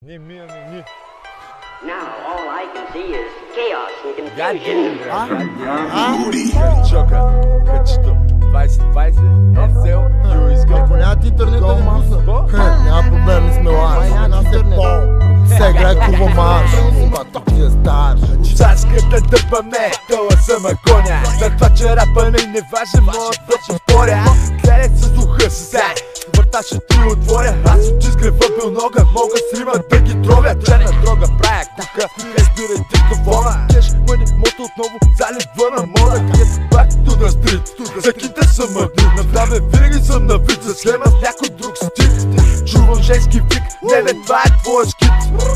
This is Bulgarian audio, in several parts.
Now all I can see is chaos and confusion. Чока, качето, 2020 е цел, юискъп. Нямат интернет да ни пусна. Няма проблем, не сме лайв. Нас е пол. Сега играй курва марш. Тук ти е стар. Чачката дъпаме, тъла съм агоня. За това, че рапа не важен, моят път ще споря. Гледай с уха се, върта ще ти отворя. Аз от изгрева бил нога, мога с рима да ги тровя. Черна дрога правя кука, разбирай диктофона. Кеш, мъни, мото отново залива на мода. Back to the street, всеките са мъдни. На време винаги съм на вид, за шлема с някой друг стик. Чувам женски вик, не бе, това е твоя шкит.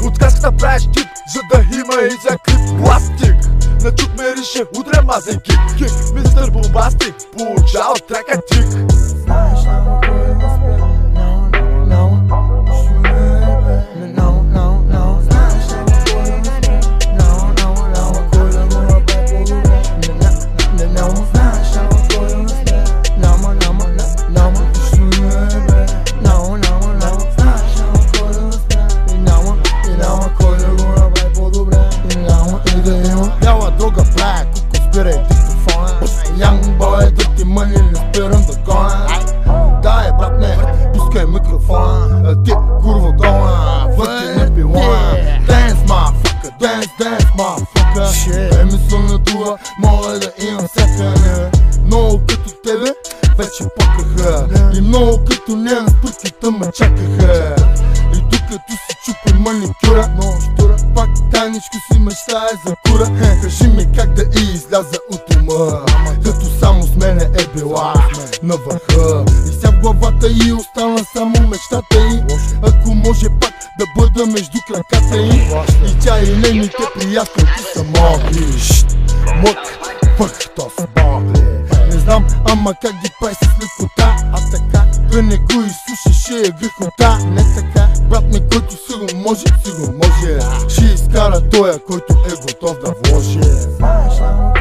От каската правиш тип, за да има и за клип. Пластик, начук ме рише, удря мазен кик. Мистер Бомбастик, получава трека тик. Знаеш само кой е успех. Бяла дрога правя, куко спирай диктофона. Young boy, дъти мъни, не спирам да гоня. Дай брат не, пускай микрофона. Ти курва гола, вътре не пилона. Dance motherfucker, dance motherfucker. Емисъл на духа, мога да имам всякъде. Много като тебе, вече пъкаха. И много като нея, спърките ме чакаха. И докато си чупи маникюра, пак тайничко си мечтае за кура. Кажи ми как да изляза от ума, като само с мене е била на върха. И ся в главата й остана само мечтата й. Ако може пак да бъда между краката й. И тя и нейните приятелки са могли. Мък, пък, то са могли. Не знам, ама как ги прави с лекота. А така, той не го изслушаше е грехота. Не така, брат ми, който си го може. Ще изкара тоя, който е готов да вложи. Знаеш само